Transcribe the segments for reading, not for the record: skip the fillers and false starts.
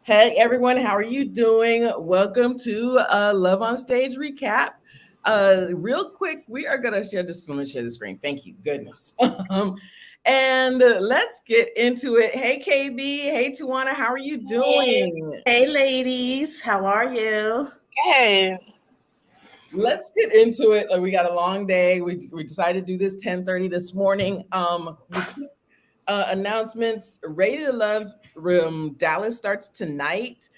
Hey everyone, how are you doing? Welcome to Love on Stage recap. Real quick, we are gonna share this. Let me share the screen. Thank you, goodness. And let's get into it. Hey KB, hey Tujuana, how are you doing? Hey, ladies, how are you? Hey. Let's get into it. We got a long day. We decided to do this 10:30 this morning. Announcements. Ready to Love Dallas starts tonight.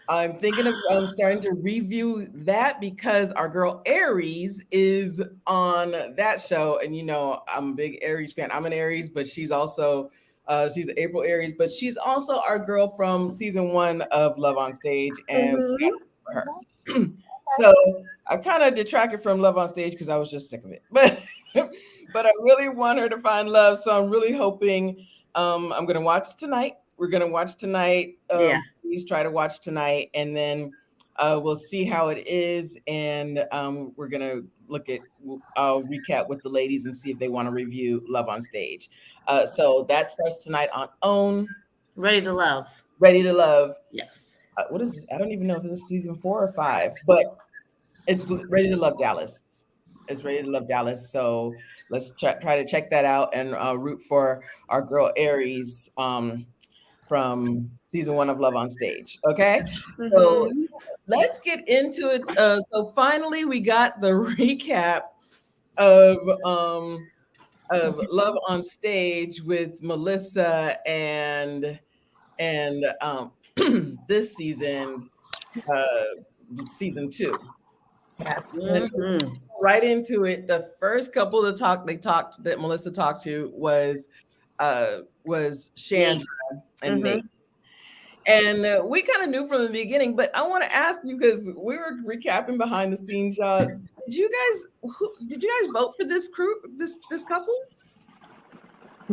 I'm thinking of starting to review that because our girl Aries is on that show, and you know I'm a big Aries fan. I'm an Aries, but she's also she's April Aries, but she's also our girl from season 1 of Love on Stage, and for her. So I kind of detracted from Love on Stage because I was just sick of it, but I really want her to find love. So I'm really hoping I'm gonna watch tonight. We're gonna watch tonight. Please try to watch tonight, and then we'll see how it is. And we're gonna look at. I'll recap with the ladies and see if they want to review Love on Stage. So that starts tonight on OWN. Ready to Love. Ready to Love. Yes. What is this? I don't even know if this is season 4 or 5, but it's Ready to Love Dallas. It's Ready to Love Dallas. So let's try to check that out and root for our girl Aries from season 1 of Love on Stage. Okay, so let's get into it. So finally, we got the recap of Love on Stage with Melissa and this season, season 2. Right into it. The first couple that Melissa talked to was Chandra and Nate. And we kind of knew from the beginning, but I want to ask you because we were recapping behind the scenes, y'all. Did you guys vote for this couple?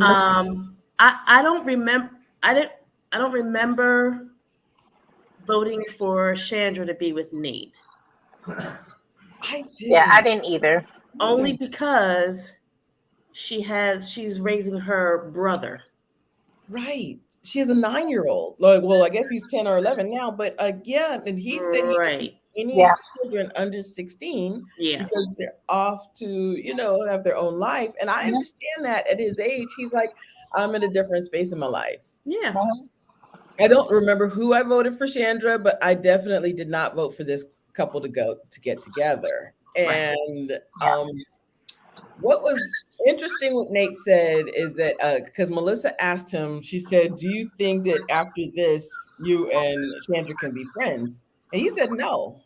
I don't remember. I don't remember voting for Chandra to be with Nate. I did. Yeah, I didn't either. Only because she's raising her brother. Right. She has a 9-year-old. Like, well, I guess he's 10 or 11 now, but yeah, and he said right. Any children under 16 because they're off to, have their own life. And I understand that at his age, he's like, I'm in a different space in my life. Yeah. I don't remember who I voted for Chandra, but I definitely did not vote for this couple to get together. And what was interesting what Nate said is that because Melissa asked him, she said, do you think that after this you and Chandra can be friends? And he said no.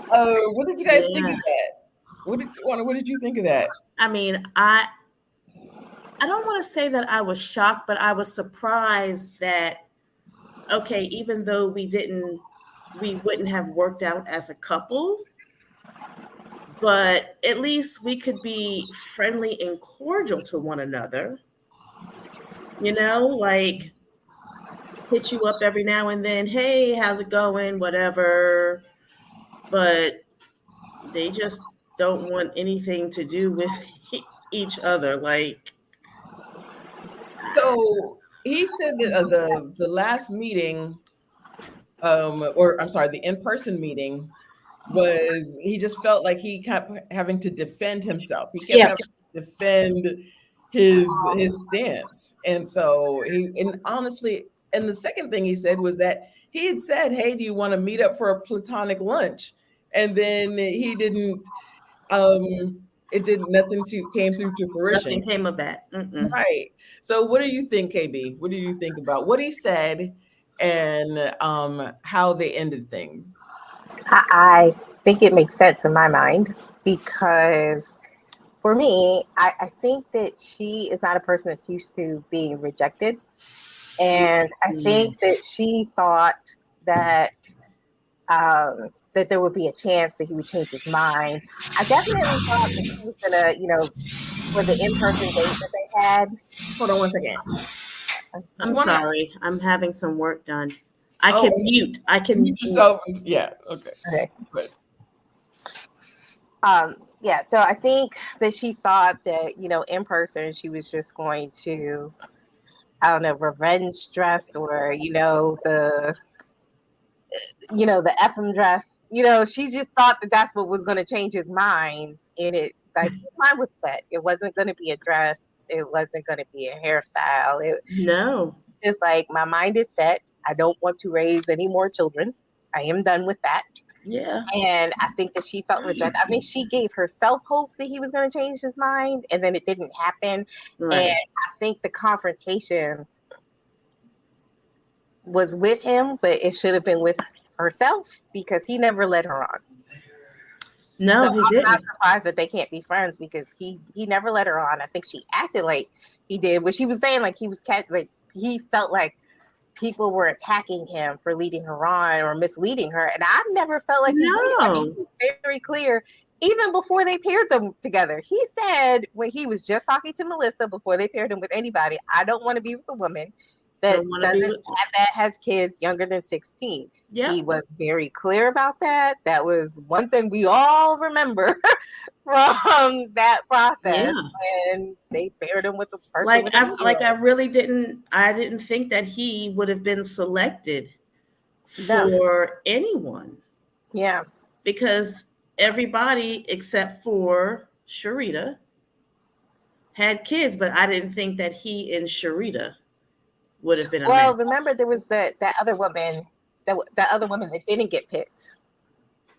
What did you guys think of that? What did you think of that? I mean, I don't want to say that I was shocked, but I was surprised that okay, even though we wouldn't have worked out as a couple, but at least we could be friendly and cordial to one another. Like hit you up every now and then. Hey, how's it going? Whatever. But they just don't want anything to do with each other. Like, so he said that the last meeting, the in-person meeting was, he just felt like he kept having to defend himself. He kept having to defend his stance. And so honestly, and the second thing he said was that he had said, hey, do you want to meet up for a platonic lunch? And then he didn't, nothing came through to fruition. Nothing came of that. Right. So what do you think, KB? What do you think about what he said and how they ended things? I think it makes sense in my mind because for me, I think that she is not a person that's used to being rejected. And I think that she thought that that there would be a chance that he would change his mind. I definitely thought that he was gonna, for the in-person date that they had. Hold on one second. I'm Tujuana, sorry. I'm having some work done. I oh, can mute. I can mute yourself. Yeah, okay. Okay. Good. Yeah, so I think that she thought that, in person she was just going to, I don't know, revenge dress, or, the FM dress. She just thought that that's what was going to change his mind. And his mind was set. It wasn't going to be a dress. It wasn't going to be a hairstyle. It No. just like, my mind is set. I don't want to raise any more children. I am done with that. Yeah. And I think that she felt rejected. I mean, she gave herself hope that he was going to change his mind, and then it didn't happen. Right. And I think the confrontation was with him, but it should have been with herself, because he never led her on. No, So he I'm didn't. not surprised that they can't be friends, because he never led her on. I think she acted like he did, but she was saying like he was like he felt like people were attacking him for leading her on or misleading her, and I never felt like he did. I mean, he was very clear even before they paired them together. He said, when he was just talking to Melissa before they paired him with anybody, I don't want to be with a woman that has kids younger than 16. Yep. He was very clear about that. That was one thing we all remember from that process. Yeah. And they paired him with the person. I really didn't. I didn't think that he would have been selected for anyone. Yeah. Because everybody except for Sharita had kids, but I didn't think that he and Sharita would have been a match. Remember, there was that other woman, that other woman that didn't get picked.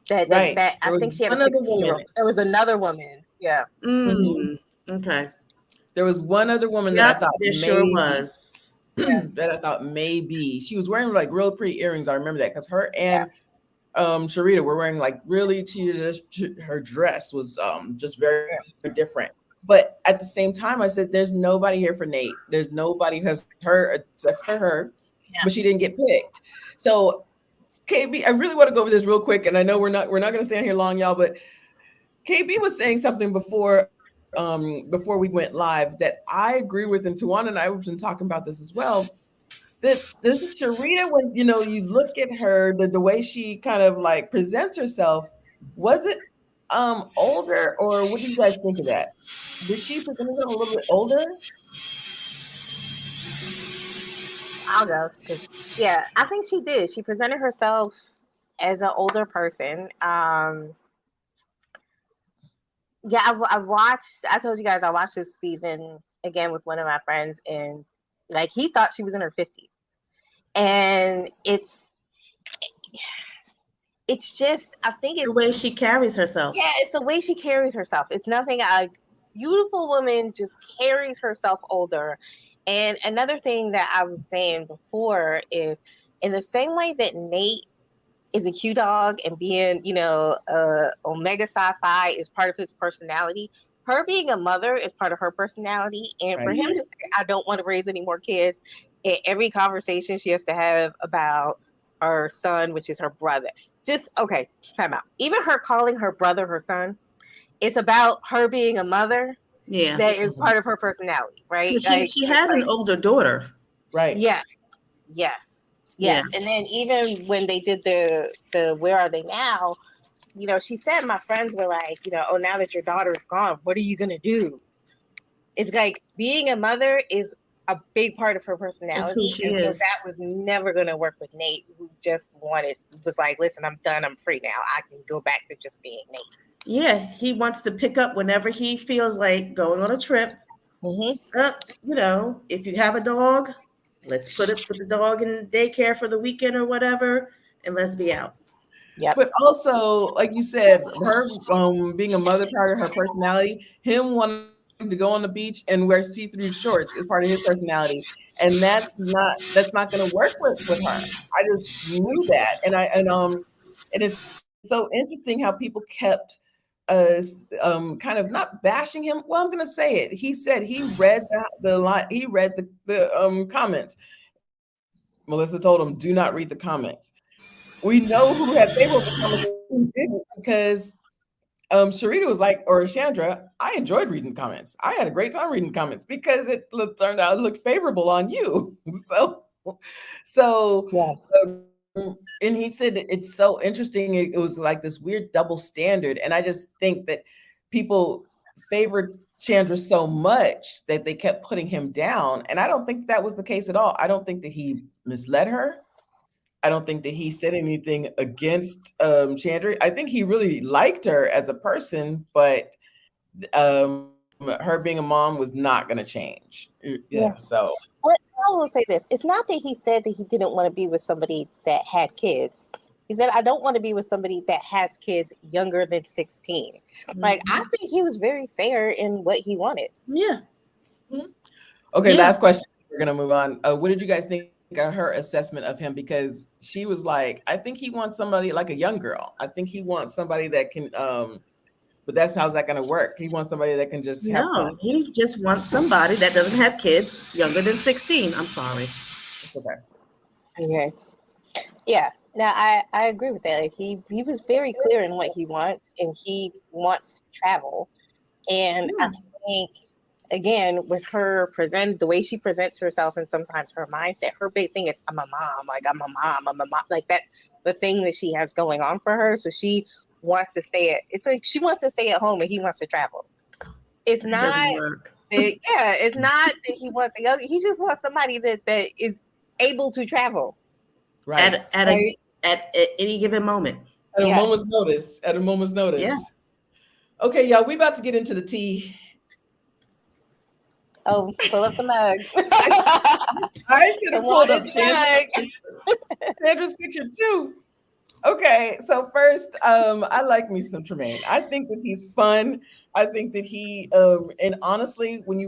That I think she had a 16-year-old. There was another woman. Yeah. Okay. There was one other woman that I thought sure was. That I thought maybe she was wearing like real pretty earrings. I remember that because her and Sharita were wearing like really, her dress was just very different. But at the same time, I said, there's nobody here for Nate. There's nobody who has her except for her, but she didn't get picked. So KB, I really want to go over this real quick, and I know we're not going to stand here long, y'all. But KB was saying something before we went live that I agree with, and Tujuana and I have been talking about this as well. That this is Sharita, when you look at her, the way she kind of like presents herself, was it older, or what do you guys think of that? Did she present herself a little bit older? I'll go. Yeah, I think she did. She presented herself as an older person. Yeah, I told you guys I watched this season again with one of my friends, and like he thought she was in her 50s. And it's just, I think it's the way she carries herself. Yeah, it's the way she carries herself. It's nothing. A beautiful woman just carries herself older. And another thing that I was saying before is, in the same way that Nate is a Q dog and being, Omega Sci-Fi is part of his personality, her being a mother is part of her personality. And for him to say, I don't want to raise any more kids, in every conversation she has to have about her son, which is her brother. Just, okay, time out. Even her calling her brother her son, it's about her being a mother. Yeah. That is part of her personality, right? She has an older daughter. Right. Yes. Yeah. And then even when they did the Where Are They Now, she said, my friends were like, oh, now that your daughter's gone, what are you going to do? It's like, being a mother is a big part of her personality. So that was never going to work with Nate, who just was like, listen, I'm done. I'm free now. I can go back to just being Nate. Yeah, he wants to pick up whenever he feels like going on a trip. If you have a dog, let's put the dog in daycare for the weekend or whatever, and let's be out. Yeah. But also, like you said, her being a mother, part of her personality, him wanting to go on the beach and wear see-through shorts is part of his personality. And that's not going to work with her. I just knew that. And it's so interesting how people kept kind of not bashing him. Well, I'm going to say it. He said he read the line. He read the comments. Melissa told him, do not read the comments. we know who had favorable comments and who didn't because Sharita was like, or Chandra, I enjoyed reading comments. I had a great time reading comments because turned out it looked favorable on you. So, so, Yeah. and he said that it's so interesting. It was like this weird double standard, and I just think that people favored Chandra so much that they kept putting him down, and I don't think that was the case at all. I don't think that he misled her. I don't think that he said anything against Chandra. I think he really liked her as a person, but her being a mom was not going to change. Yeah. Yeah. So But I will say this: it's not that he said that he didn't want to be with somebody that had kids. He said, "I don't want to be with somebody that has kids younger than 16." Like, I Mhm. think he was very fair in what he wanted. Yeah. mhm. Okay. Yeah. Last question. We're gonna move on. What did you guys think of her assessment of him? Because she was like, I think he wants somebody like a young girl. I think he wants somebody that can. But that's how's that gonna work? He wants somebody that can just have fun. No, he just wants somebody that doesn't have kids younger than 16. I'm sorry. It's okay. Okay. Yeah. Now I agree with that. Like, he was very clear in what he wants, and he wants to travel. And I Yeah. think, again, with her present, the way she presents herself, and sometimes her mindset, her big thing is, I'm a mom. Like, I'm a mom. I'm a mom. Like, that's the thing that she has going on for her. So she wants to stay at. It's like she wants to stay at home, and he wants to travel. It's It not doesn't work. yeah. It's not that he wants a young. He just wants somebody that is able to travel. Right. At Right? at any given moment. At a moment's Yes. notice. At a moment's Yeah. notice. Okay, y'all. We about to get into the tea. Oh, pull up the mug. I, I should have Come pulled on up inside. Sandra's picture too. Okay, so first, I like me some Tremaine. I think that he's fun. I think that and honestly, when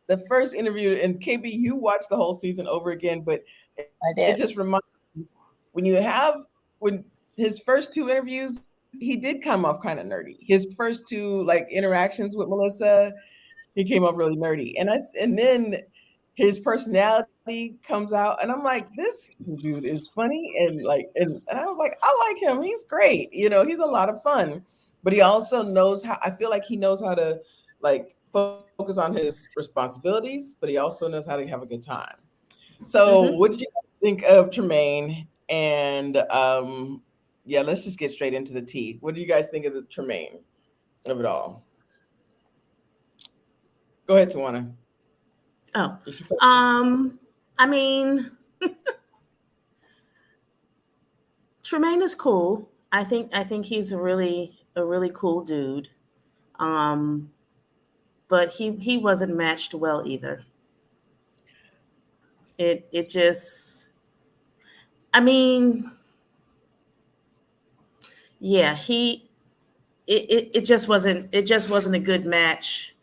the first interview, and KB, you watched the whole season over again, but it I just did. reminds me when his first two interviews, he did come off kind of nerdy. His first two like interactions with Melissa, he came up really nerdy, and then his personality comes out, and I'm like, this dude is funny, and I was like, I like him. He's great. He's a lot of fun, but he also knows how. I feel like he knows how to like focus on his responsibilities, but he also knows how to have a good time. So, what did Hmm. you think of Tremaine? And yeah, let's just get straight into the tea. What do you guys think of the Tremaine of it all? Go ahead, Tawana. Oh. It's your Um, I mean, Tremaine is cool. I think he's a really cool dude. Um, but he wasn't matched well either. It just, I mean, yeah, it just wasn't a good match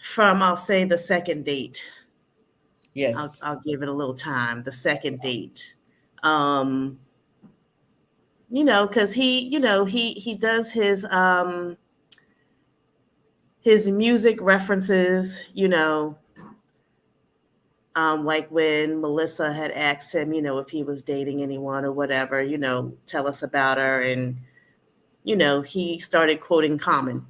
from, I'll say, the second date. I'll Yes. give it a little time. The second date. Um, because he does his music references, like when Melissa had asked him, if he was dating anyone or whatever, tell us about her. And, he started quoting Common.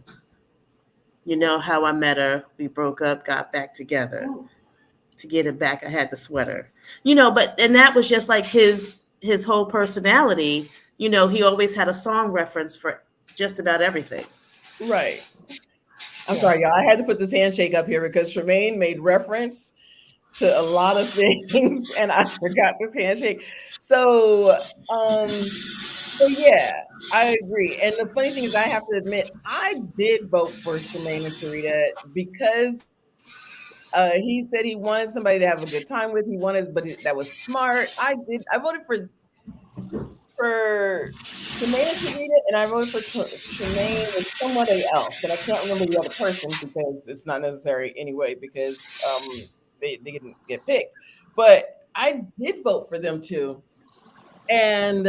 You know how I met her. We broke up, got back together. To get it back, I had the sweater. And that was just like his whole personality. He always had a song reference for just about everything. Right. I'm Yeah. sorry, y'all. I had to put this handshake up here because Tremaine made reference to a lot of things, and I forgot this handshake. So, so yeah, I agree. And the funny thing is, I have to admit, I did vote for Tremaine and Sarita because he said he wanted somebody to have a good time with. He wanted, that was smart. I did. I voted for Tremaine and Sarita, and I voted for Tremaine and somebody else, and I can't remember the other person because it's not necessary anyway because they didn't get picked. But I did vote for them too, and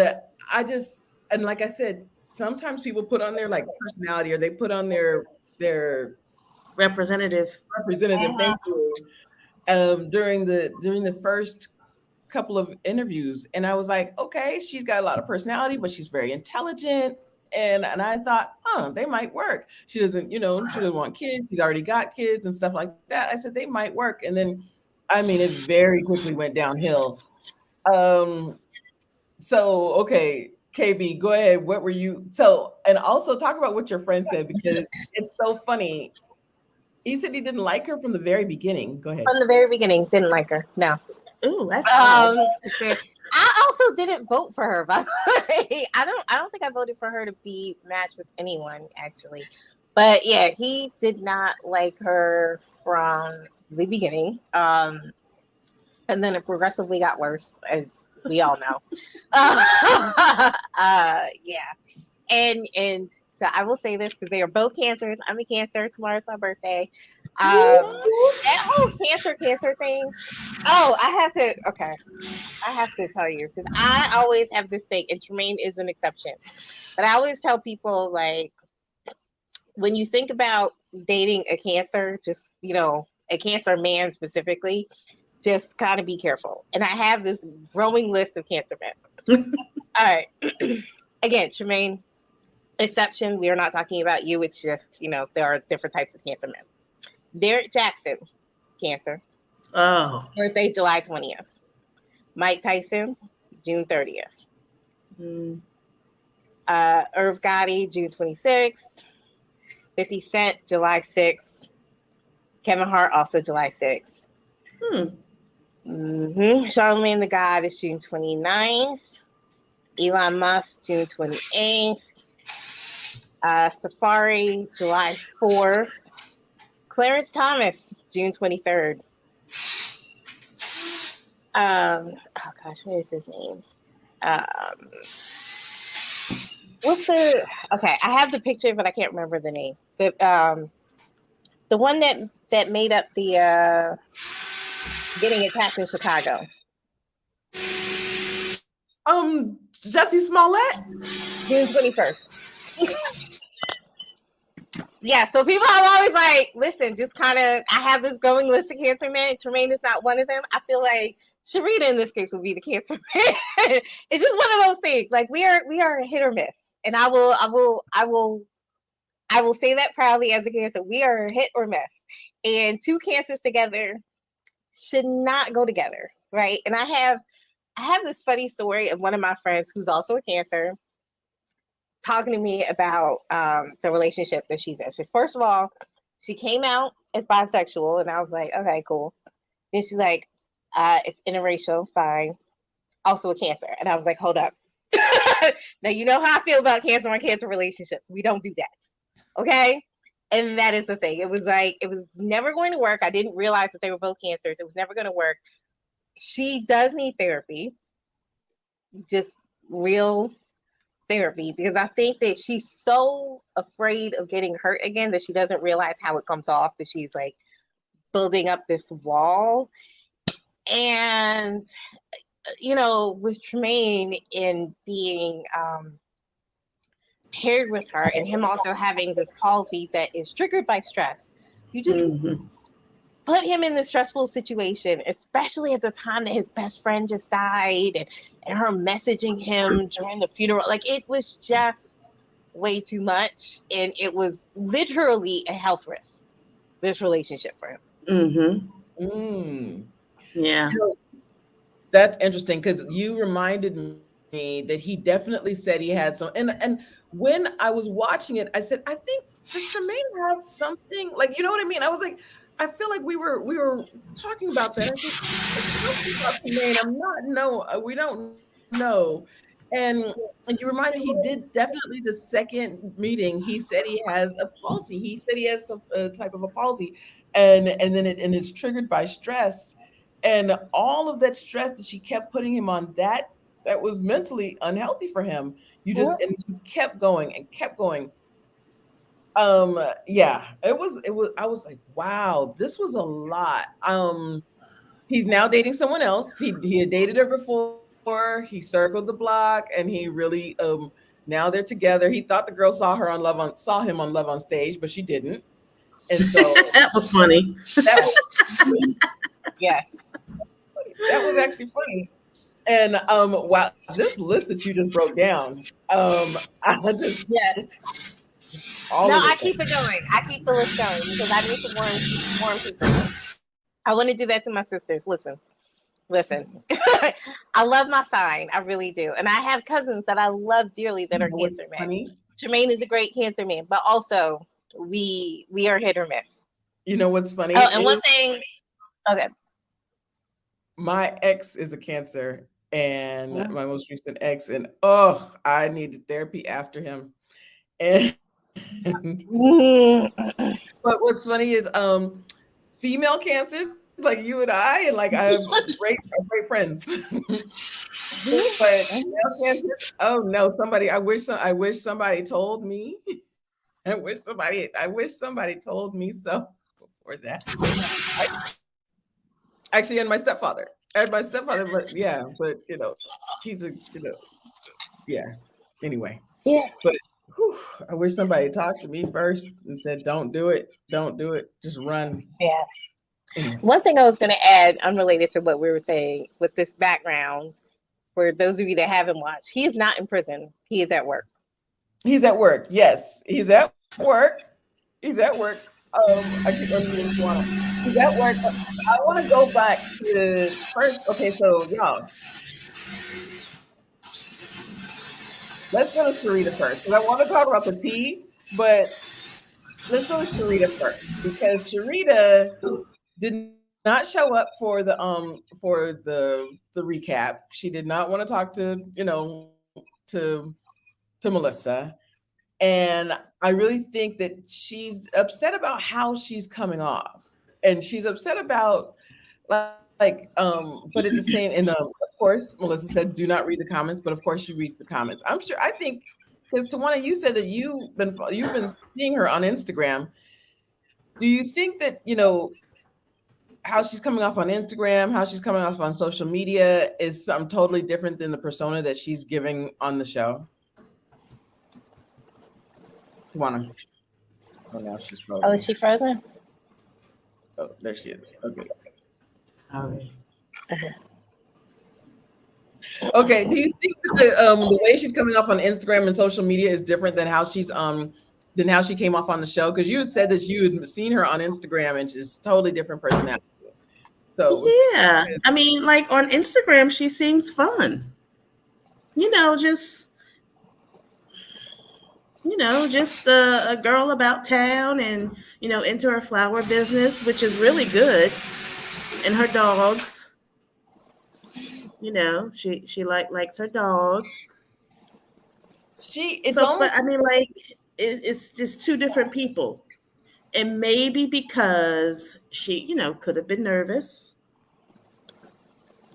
and like I said, sometimes people put on their like personality or they put on their Representative. representative. Thank Uh-huh. you. During the first couple of interviews, and I was like, okay, she's got a lot of personality, but she's very intelligent. And I thought, they might work. She doesn't, she doesn't want kids. She's already got kids and stuff like that. I said they might work. And then, I mean, it very quickly went downhill. Um, so okay, KB, go ahead. What were you and also talk about what your friend said because it's so funny. He said he didn't like her from the very beginning. Go ahead. From the very beginning, didn't like her. No. Ooh, that's odd. I also didn't vote for her, by the way. I don't think I voted for her to be matched with anyone, actually. But yeah, he did not like her from the beginning. And then it progressively got worse, as we all know. Yeah. And so I will say this because they are both cancers. I'm a cancer. Tomorrow's my birthday. That whole cancer thing. Oh, I have to tell you because I always have this thing, and Tremaine is an exception. But I always tell people, like, when you think about dating a cancer, just, a cancer man specifically, just kind of be careful. And I have this growing list of cancer men. All right. Again, Tremaine, exception. We are not talking about you. It's just, there are different types of cancer men. Derek Jackson, cancer. Oh. Birthday, July 20th. Mike Tyson, June 30th. Irv Gotti, June 26th. 50 Cent, July 6th. Kevin Hart, also July 6th. Charlamagne the God is June 29th. Elon Musk, June 28th. Safari, July 4th. Clarence Thomas, June 23rd. Oh gosh, what is his name? Okay, I have the picture, but I can't remember the name. The one that made up the getting attacked in Chicago. Jussie Smollett? June 21st. Yeah, so people are always like, listen, just kind of, I have this growing list of cancer men. Tremaine is not one of them. I feel like Sharita in this case will be the cancer man. It's just one of those things. Like we are a hit or miss. And I will say that proudly as a cancer. We are a hit or miss. And two cancers together should not go together, right? And I have this funny story of one of my friends who's also a cancer talking to me about the relationship that she's in. So first of all, she came out as bisexual, and I was like, okay, cool. Then she's like, it's interracial, fine. Also a cancer. And I was like, hold up. Now, you know how I feel about cancer and cancer relationships. We don't do that. Okay? And that is the thing. It was like, it was never going to work. I didn't realize that they were both cancers. It was never going to work. She does need therapy. Just real therapy, because I think that she's so afraid of getting hurt again that she doesn't realize how it comes off, that she's like building up this wall. And with Tremaine in being paired with her, and him also having this palsy that is triggered by stress, you just put him in this stressful situation, especially at the time that his best friend just died, and her messaging him during the funeral. Like, it was just way too much, and it was literally a health risk, this relationship for him. Yeah. That's interesting because you reminded me that he definitely said he had some. And when I was watching it, I said, I think, does Tremaine have something? Like, you know what I mean? I was like, I feel like we were talking about that. I said, we don't know. And you reminded, he did definitely, the second meeting, he said he has a palsy. He said he has some type of a palsy, and then it's triggered by stress, and all of that stress that she kept putting him on, that was mentally unhealthy for him. And you kept going and kept going. Yeah, it was I was like, wow, this was a lot. He's now dating someone else. He had dated her before. He circled the block, and he really now they're together. He thought the girl saw him on Love on Stage, but she didn't. And so that was funny. That was yes. That was actually funny. And wow, this list that you just broke down, I just Yes. all No, of I it. keep it going. I keep the list going because I need to warn people. I want to do that to my sisters. Listen. I love my sign. I really do. And I have cousins that I love dearly that You are know Cancer what's men. funny? Jermaine is a great Cancer man, but also we are hit or miss. You know what's funny Oh, and is one thing. Okay. my ex is a Cancer, and Mm. my most recent ex, and oh, I needed therapy after him. And Mm. but what's funny is female Cancers like you and I, and like I have great friends. But male Cancers, oh no, somebody I wish somebody told me. I wish somebody told me so before that. I, actually, and my stepfather. And my stepfather, but yeah, but he's a yeah. Anyway, Yeah. but whew, I wish somebody talked to me first and said, don't do it, just run." Yeah. Anyway, One thing I was going to add, unrelated to what we were saying, with this background, for those of you that haven't watched, he is not in prison. He is at work. he's at work. Yes, he's at work. He's at work. I keep unmuting Tujuana. He's at work. I want to go back to first. Okay, so y'all, let's go to Sharita first because I want to talk about the tea, but let's go to Sharita first because Sharita did not show up for the recap. She did not want to talk to to Melissa, and I really think that she's upset about how she's coming off, and she's upset about but at the same and of course Melissa said do not read the comments, but of course she reads the comments. I think because Tawana, you said that you've been seeing her on Instagram. Do you think that how she's coming off on Instagram, how she's coming off on social media is something totally different than the persona that she's giving on the show? Tawana. Oh, now she's Oh, is frozen. she frozen? Oh, there she is. Okay. Sorry. Okay. Do you think that the way she's coming off on Instagram and social media is different than how she came off on the show? Because you had said that you had seen her on Instagram and she's totally different personality. So Yeah. I mean, like on Instagram, she seems fun. Just just a girl about town and into her flower business, which is really good, and her dogs. She likes her dogs. it's So, but almost I mean, like it's just two different people, and maybe because she could have been nervous,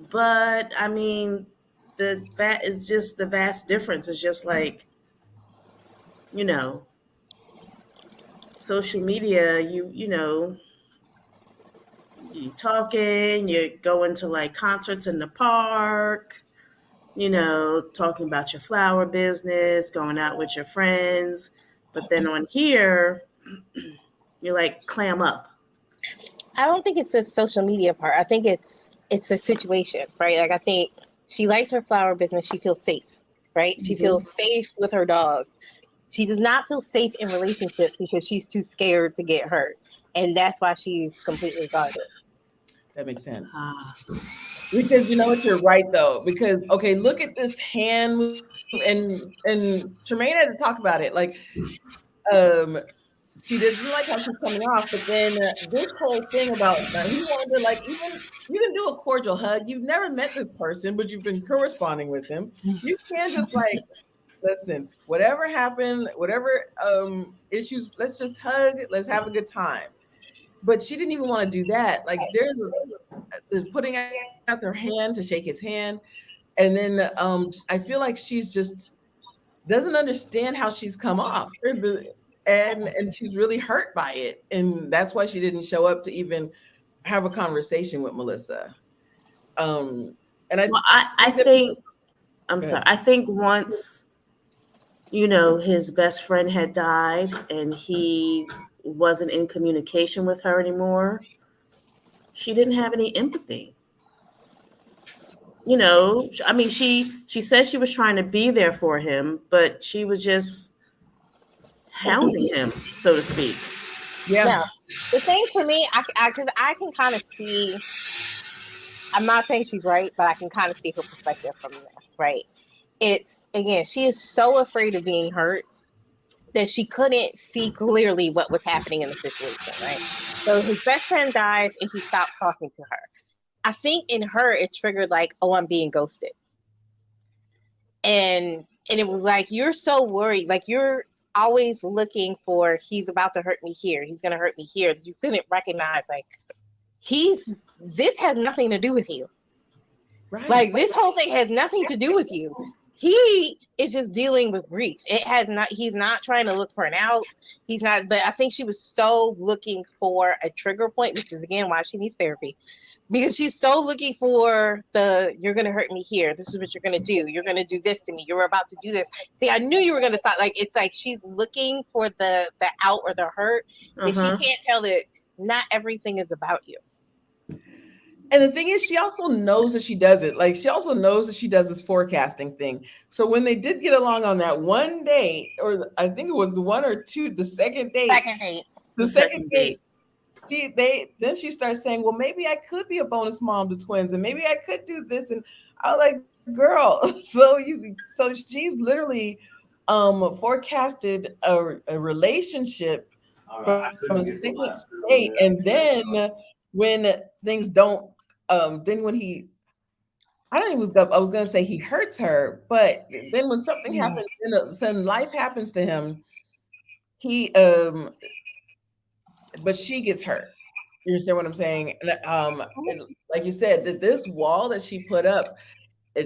but I mean, that is just the vast difference. It's just like you know social media. You talking, you're going to like concerts in the park, talking about your flower business, going out with your friends. But then on here, you like clam up. I don't think it's a social media part. I think it's a situation, right? Like I think she likes her flower business. She feels safe, right? She Mhm. feels safe with her dog. She does not feel safe in relationships because she's too scared to get hurt, and that's why she's completely guarded. That makes sense. Ah, Because you know what, you're right though. Because okay, look at this hand move, and Tremaine had to talk about it. Like, um, she doesn't like how she's coming off, but then this whole thing about now he wanted to like even you can do a cordial hug. You've never met this person, but you've been corresponding with him. You can't just like listen. Whatever happened, whatever issues, let's just hug. Let's have a good time. But she didn't even want to do that. Like putting out their hand to shake his hand, and then I feel like she's just doesn't understand how she's come off, and she's really hurt by it, and that's why she didn't show up to even have a conversation with Melissa. And I well, think that I think go I'm ahead. sorry. I think once his best friend had died and he wasn't in communication with her anymore, she didn't have any empathy. you know, I mean, she said she was trying to be there for him, but she was just hounding him, so to speak. Yeah. Now, the thing for me, cause I can kind of see. I'm not saying she's right, but I can kind of see her perspective from this. Right? It's again, she is so afraid of being hurt that she couldn't see clearly what was happening in the situation. Right? So his best friend dies, and he stops talking to her. I think in her it triggered like, oh, I'm being ghosted, and it was like you're so worried, like you're always looking for he's about to hurt me here, he's gonna hurt me here. You couldn't recognize like he's this has nothing to do with you. Right. Like this whole thing has nothing to do with you. He is just dealing with grief. It has not. He's not trying to look for an out. He's not. But I think she was so looking for a trigger point, which is again why she needs therapy, because she's so looking for the you're gonna hurt me here. This is what you're gonna do. You're gonna do this to me. You're about to do this. See, I knew you were gonna stop. Like it's like she's looking for the out or the hurt, that she can't tell that not everything is about you. And the thing is, she also knows that she does it. Like she also knows that she does this forecasting thing. So when they did get along on that one date, or I think it was one or two, the second date, Second date. the second date, she starts saying, well, maybe I could be a bonus mom to twins, and maybe I could do this. And I was like, girl, so she's literally forecasted a relationship from a second date, and then when things don't then when he I don't even I was gonna say he hurts her, but then when something happens, then life happens to him, he but she gets hurt. You understand what I'm saying? And like you said, that this wall that she put up,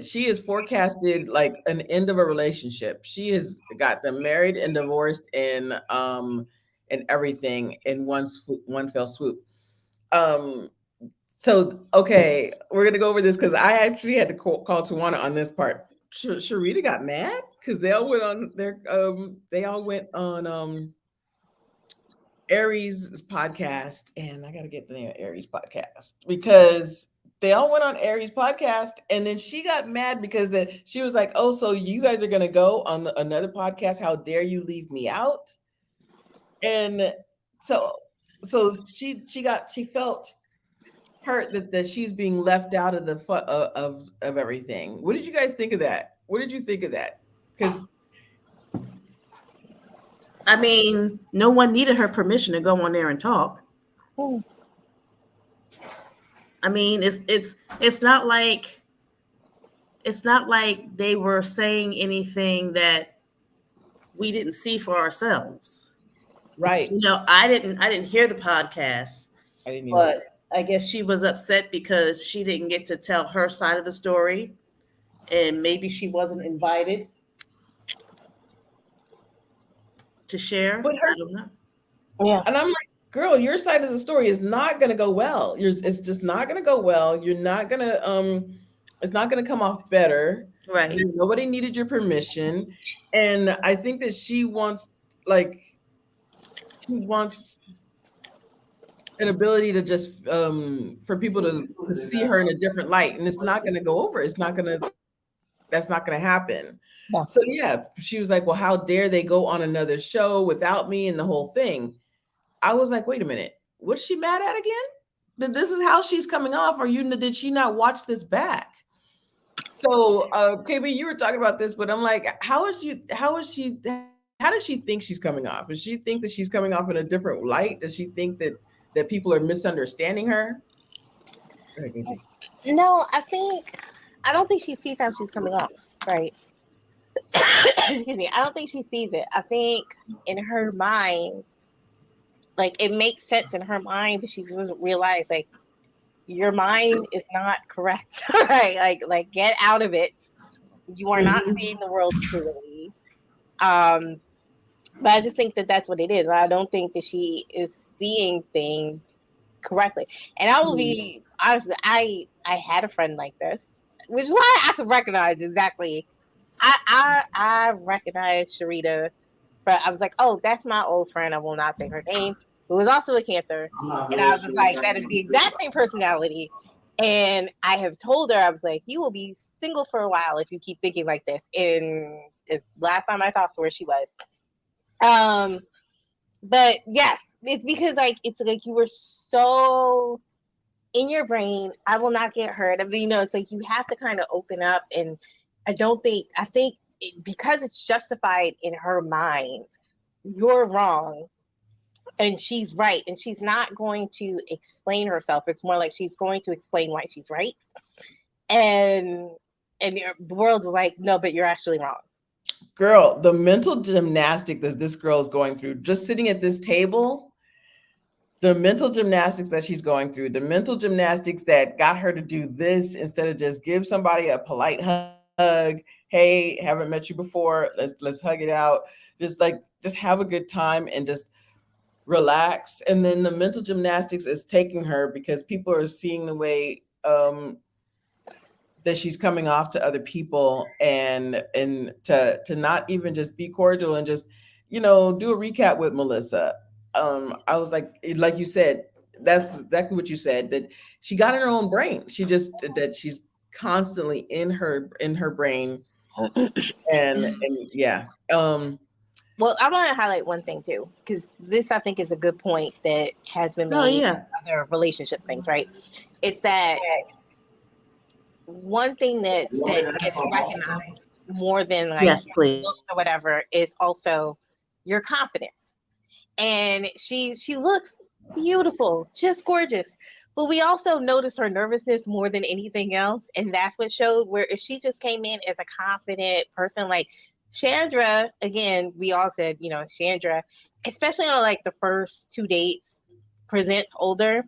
she has forecasted like an end of a relationship. She has got them married and divorced and everything in one fell swoop. Um So, okay, we're gonna go over this because I actually had to call Tawana on this part. Sharita got mad because they all went on Aries' podcast, and I gotta get the name of Aries' podcast because they all went on Aries' podcast, and then she got mad because she was like, "Oh, so you guys are gonna go on another podcast? How dare you leave me out?" And so, she felt hurt that she's being left out of of everything. What did you guys think of that? What did you think of that? Because I mean, no one needed her permission to go on there and talk. Ooh. I mean, it's not like they were saying anything that we didn't see for ourselves. right, You know, I didn't hear the podcast, I didn't either. but I guess she was upset because she didn't get to tell her side of the story, and maybe she wasn't invited to share. But I don't know. Yeah. and I'm like, girl, your side of the story is not gonna go well. It's just not gonna go well. You're not gonna it's not gonna come off better. Right. Nobody needed your permission, and I think that like she wants an ability to just for people to see her in a different light, and it's not going to go over. That's not going to happen. Yeah. So yeah, she was like, well, how dare they go on another show without me and the whole thing. I was like, wait a minute, what's she mad at again? That this is how she's coming off, or did she not watch this back? So KB, you were talking about this, but I'm like, how does she think she's coming off? Does she think that she's coming off in a different light? Does she think that people are misunderstanding her? Go ahead, KB. No, I don't think she sees how she's coming off. Right. Excuse me. I don't think she sees it. I think in her mind, like it makes sense in her mind, but she just doesn't realize like your mind is not correct. Right. Like get out of it. You are not seeing the world clearly. But I just think that that's what it is. I don't think that she is seeing things correctly. And I will be honest, I had a friend like this, which is why I could recognize exactly. I recognize Sharita, but I was like, oh, that's my old friend. I will not say her name. Who was also a Cancer, and I was like, that is the exact same personality. And I have told her, I was like, you will be single for a while if you keep thinking like this. And last time I talked to her, she was. Um, but yes, it's because like it's like you were so in your brain, I will not get hurt. I mean, it's like you have to kind of open up. And I think because it's justified in her mind, you're wrong and she's right. And she's not going to explain herself. It's more like she's going to explain why she's right. And the world's like, no, but you're actually wrong. Girl, the mental gymnastic that this girl is going through, just sitting at this table, the mental gymnastics that she's going through, the mental gymnastics that got her to do this instead of just give somebody a polite hug. Hey, haven't met you before. Let's hug it out. Just have a good time and just relax. And then the mental gymnastics is taking her because people are seeing the way that she's coming off to other people, and to not even just be cordial and just do a recap with Melissa. I was like you said, that's exactly what you said, that she got in her own brain. That she's constantly in her brain. And yeah. Well, I want to highlight one thing too, because this I think is a good point that has been made in other relationship things, right? It's that one thing that gets recognized more than like looks or whatever is also your confidence. And she looks beautiful, just gorgeous. But we also noticed her nervousness more than anything else. And that's what showed, where if she just came in as a confident person, like Chandra, again, we all said, Chandra, especially on like the first 2 dates, presents older,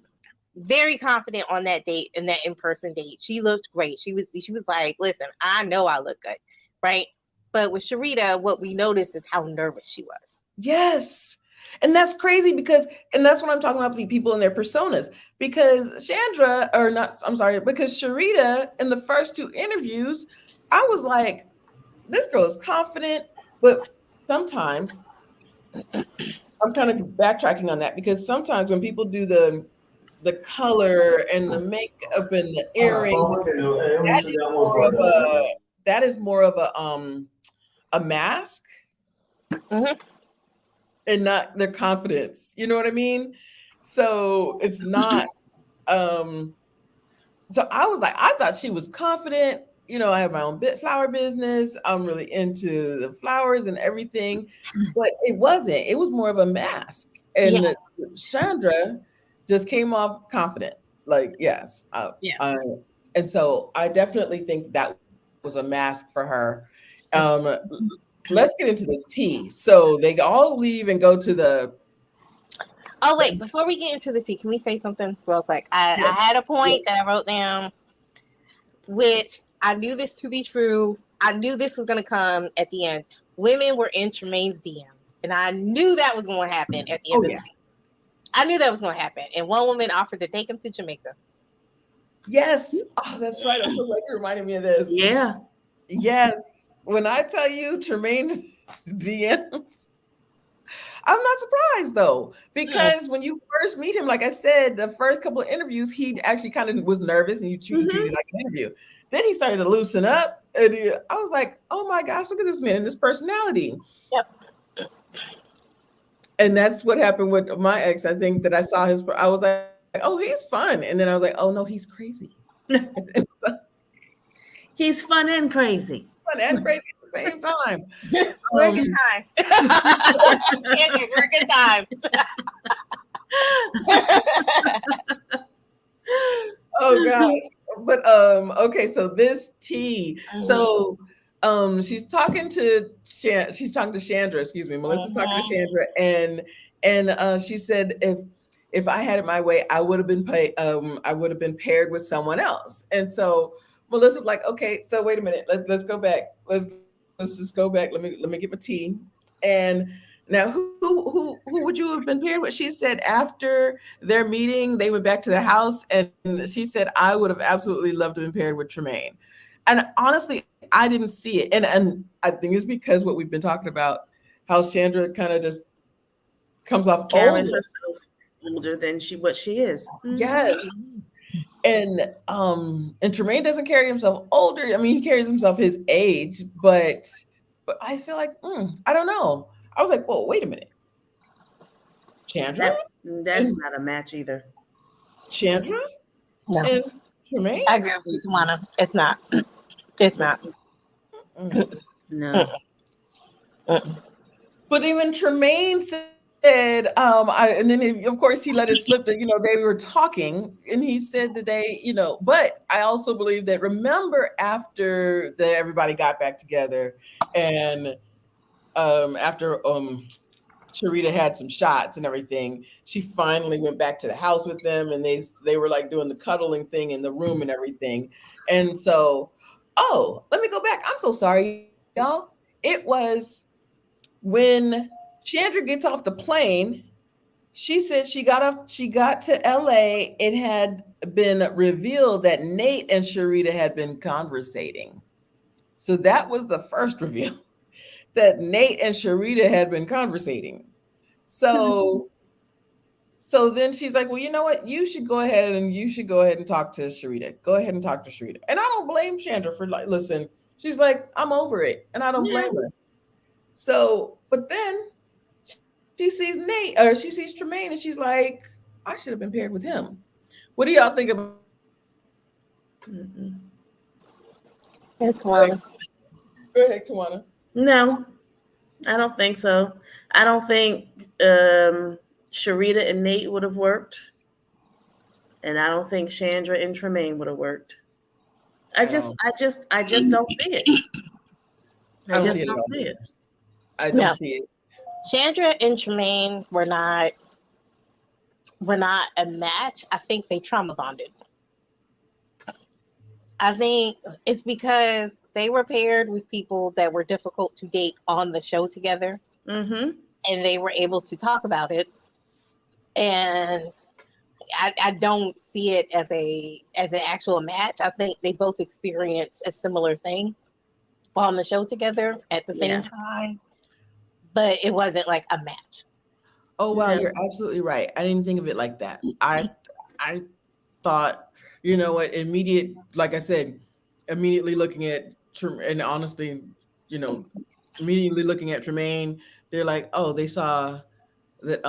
very confident on that date and that in-person date. She looked great. She was like, listen, I know I look good, right? But with Sharita, what we noticed is how nervous she was. Yes. And that's crazy and that's what I'm talking about, the people and their personas. Because because Sharita, in the first 2 interviews, I was like, this girl is confident. But sometimes I'm kind of backtracking on that, because sometimes when people do the color and the makeup and the earrings, that is more of a mask. Mm-hmm. And not their confidence. You know what I mean? So it's not. So I thought she was confident. I have my own flower business. I'm really into the flowers and everything, but it wasn't. It was more of a mask. And Chandra just came off confident. Like, yes. And so I definitely think that was a mask for her. Let's get into this tea. So they all leave and go to the. Oh wait! Before we get into the tea, can we say something real quick? I had a point that I wrote down, which I knew this to be true. I knew this was going to come at the end. Women were in Tremaine's DMs, and I knew that was going to happen at the end of the season. I knew that was going to happen, and one woman offered to take him to Jamaica. Yes. Oh, that's right. I'm so glad you reminded me of this. Yeah. Yes. When I tell you Tremaine DMs, I'm not surprised though, because when you first meet him, like I said, the first couple of interviews, he actually kind of was nervous and you treated it like an interview. Then he started to loosen up, and I was like, oh my gosh, look at this man and this personality. Yep. And that's what happened with my ex. I think that I was like, oh, he's fun. And then I was like, oh no, he's crazy. He's fun and crazy. Fun and crazy at the same time. Working time. Working time. Oh God. But okay, so this tea. So she's talking to Chandra, excuse me. Melissa's talking to Chandra, and she said if I had it my way, I would have been paired with someone else. And so Melissa's like, okay, so wait a minute, let's go back. Let's just go back. Let me get my tea. And now who would you have been paired with? She said after their meeting, they went back to the house, and she said, I would have absolutely loved to have been paired with Tremaine. And honestly, I didn't see it. And I think it's because what we've been talking about, how Chandra kind of just comes off carries herself older than what she is. Yes. And Tremaine doesn't carry himself older. I mean, he carries himself his age, but I feel like I don't know. I was like, whoa, wait a minute, Chandra That's and not a match either. Chandra No, and Tremaine. I agree with you, Tawana. It's not. It's not. Mm. No. But even Tremaine said, and then of course he let it slip that they were talking, and he said that But I also believe that remember after everybody got back together, and after Sharita had some shots and everything, she finally went back to the house with them, and they were like doing the cuddling thing in the room and everything, and so let me go back. I'm so sorry, y'all. It was when Chandra gets off the plane, she said she got to LA. It had been revealed that Nate and Sharita had been conversating. So that was the first reveal that Nate and Sharita had been conversating. So then she's like, well, you know what? You should go ahead and talk to Sharita. Go ahead and talk to Sharita. And I don't blame Chandra for like, listen, she's like, I'm over it. And I don't Yeah. blame her. So, but then she sees Nate or she sees Tremaine and she's like, I should have been paired with him. What do y'all think about Mm-mm. It's one. Go ahead, Tawana. No, I don't think so. I don't think Sharita and Nate would have worked, and I don't think Chandra and Tremaine would have worked. Oh, I just don't see it. I I don't just see it at don't all. see it. I don't No, see it. Chandra and Tremaine were not a match. I think they trauma bonded. I think it's because they were paired with people that were difficult to date on the show together, Mm-hmm. and they were able to talk about it. And I don't see it as an actual match. I think they both experienced a similar thing on the show together at the same Yeah. time, but it wasn't like a match. Oh wow, No. you're absolutely right. I didn't think of it like that. I thought, you know what, like I said, immediately looking at and honestly, you know, immediately looking at Tremaine, they're like, oh, they saw that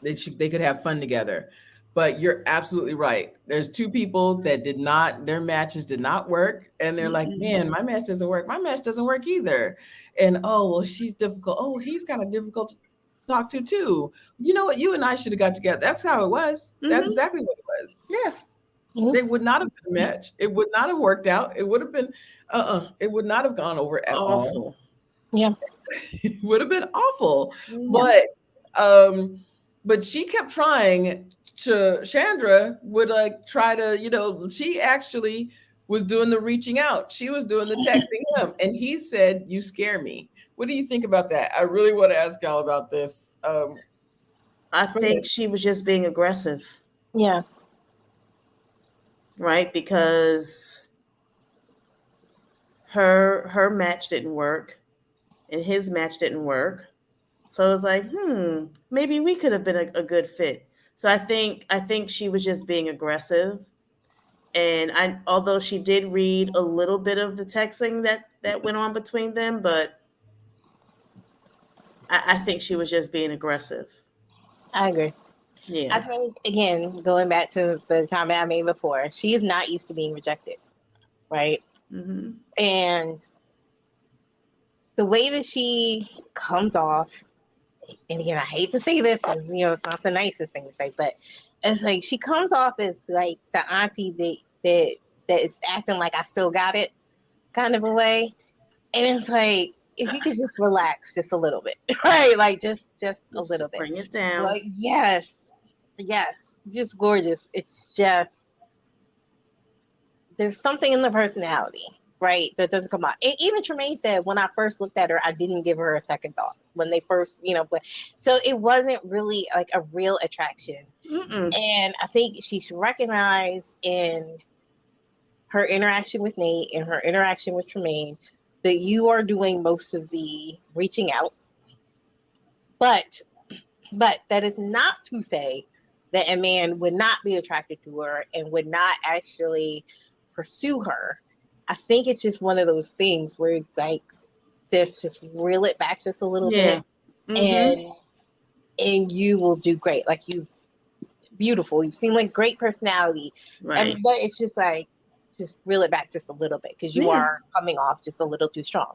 they could have fun together. But you're absolutely right. There's two people that their matches did not work, and they're like, Mm-mm. man, my match doesn't work. My match doesn't work either. And oh well, she's difficult. Oh, he's kind of difficult to talk to too. You know what? You and I should have got together. That's how it was. That's Mm-hmm. exactly what it was. Yeah. They Mhm. would not have been a match. It would not have worked out. It would have been it would not have gone over at all. Awful. Yeah, It would have been awful. yeah, Mm. Um but she kept trying to Chandra would like try to, she actually was doing the reaching out. She was doing the texting him and he said, "You scare me." What do you think about that? I really want to ask y'all about this. I Go ahead. think she was just being aggressive, yeah. right? Because her match didn't work, and his match didn't work. So it was like, maybe we could have been a good fit. So I think she was just being aggressive. And although she did read a little bit of the texting that went on between them, but I think she was just being aggressive. I agree. I Yeah. think again, going back to the comment I made before, she is not used to being rejected, right? Mm-hmm. And the way that she comes off, and again, I hate to say this, 'cause, it's not the nicest thing to say, but it's like she comes off as like the auntie that is acting like I still got it, kind of a way. And it's like if you could just relax just a little bit, right? Like just a Just little bit. bring it down. Like yes, just gorgeous. It's just there's something in the personality, right, that doesn't come out. And even Tremaine said when I first looked at her, I didn't give her a second thought when they first, but so it wasn't really like a real attraction. Mm-mm. And I think she's recognized in her interaction with Nate and her interaction with Tremaine that you are doing most of the reaching out. But that is not to say that a man would not be attracted to her and would not actually pursue her. I think it's just one of those things where like sis just reel it back just a little Yeah. bit Mm-hmm. and you will do great. Like you beautiful. You seem like great personality. Right. But it's just like just reel it back just a little bit because you Yeah. are coming off just a little too strong.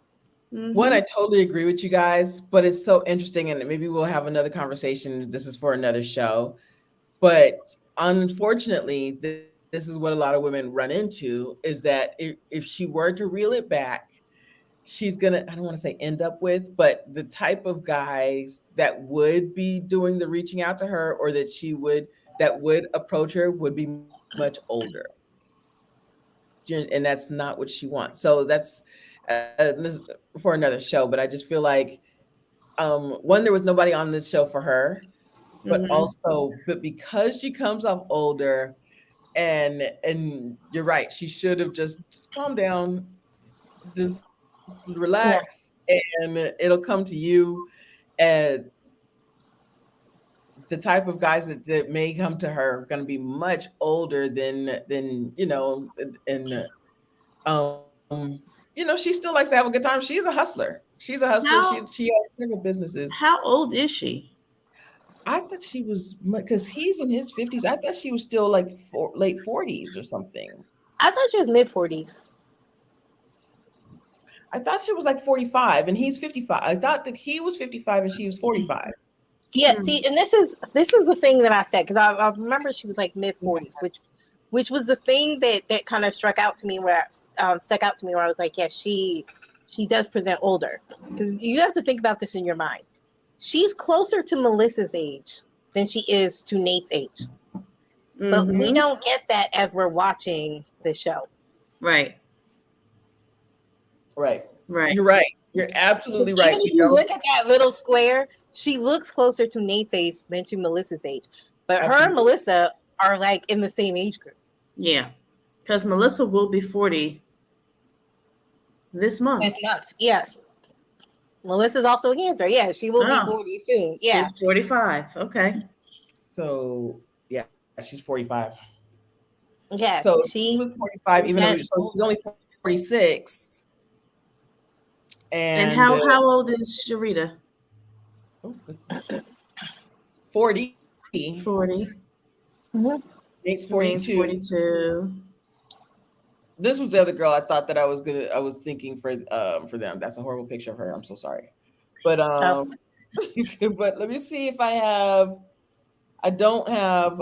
One, Mm-hmm. I totally agree with you guys, but it's so interesting, and maybe we'll have another conversation. This is for another show. But unfortunately, this is what a lot of women run into is that if she were to reel it back, she's gonna, I don't want to say end up with, but the type of guys that would be doing the reaching out to her or that would approach her would be much older. And that's not what she wants. So that's this is for another show, but I just feel like one, there was nobody on this show for her, but Mm-hmm. also, but because she comes off older, and you're right, she should have just calmed down, just Yeah. relax, and it'll come to you. And the type of guys that may come to her are going to be much older than and she still likes to have a good time. She's a hustler. She How has several businesses. how old is she? I thought she was, because he's in his 50s. I thought she was still like late 40s or something. I thought she was mid-40s. I thought she was like 45 and he's 55. I thought that he was 55 and she was 45. Yeah, Mm. see, and this is the thing that I said because I remember she was like mid-40s, which was the thing that kind of stuck out to me where I was like, yeah, she does present older because you have to think about this in your mind. She's closer to Melissa's age than she is to Nate's age, but we Mm-hmm. don't get that as we're watching the show. Right. Right. Right. You're right. You're absolutely Even right. if you look at that little square, she looks closer to Nate's age than to Melissa's age. But her and Absolutely. Melissa are like in the same age group. Yeah. Because Melissa will be 40 this month. This month, yes. Melissa's also a Cancer. Yeah, she will be Oh, 40 soon. Yeah, she's 45. Okay. So yeah, she's 45. yeah. So she She was 45, even though presents she's only 46. And And how old is Sharita? oh, good question. 40. 40. Mhm. Nate's Jermaine's 42. 42. This was the other girl I thought that I was thinking for them. That's a horrible picture of her. I'm so sorry. But Oh, but let me see if I don't have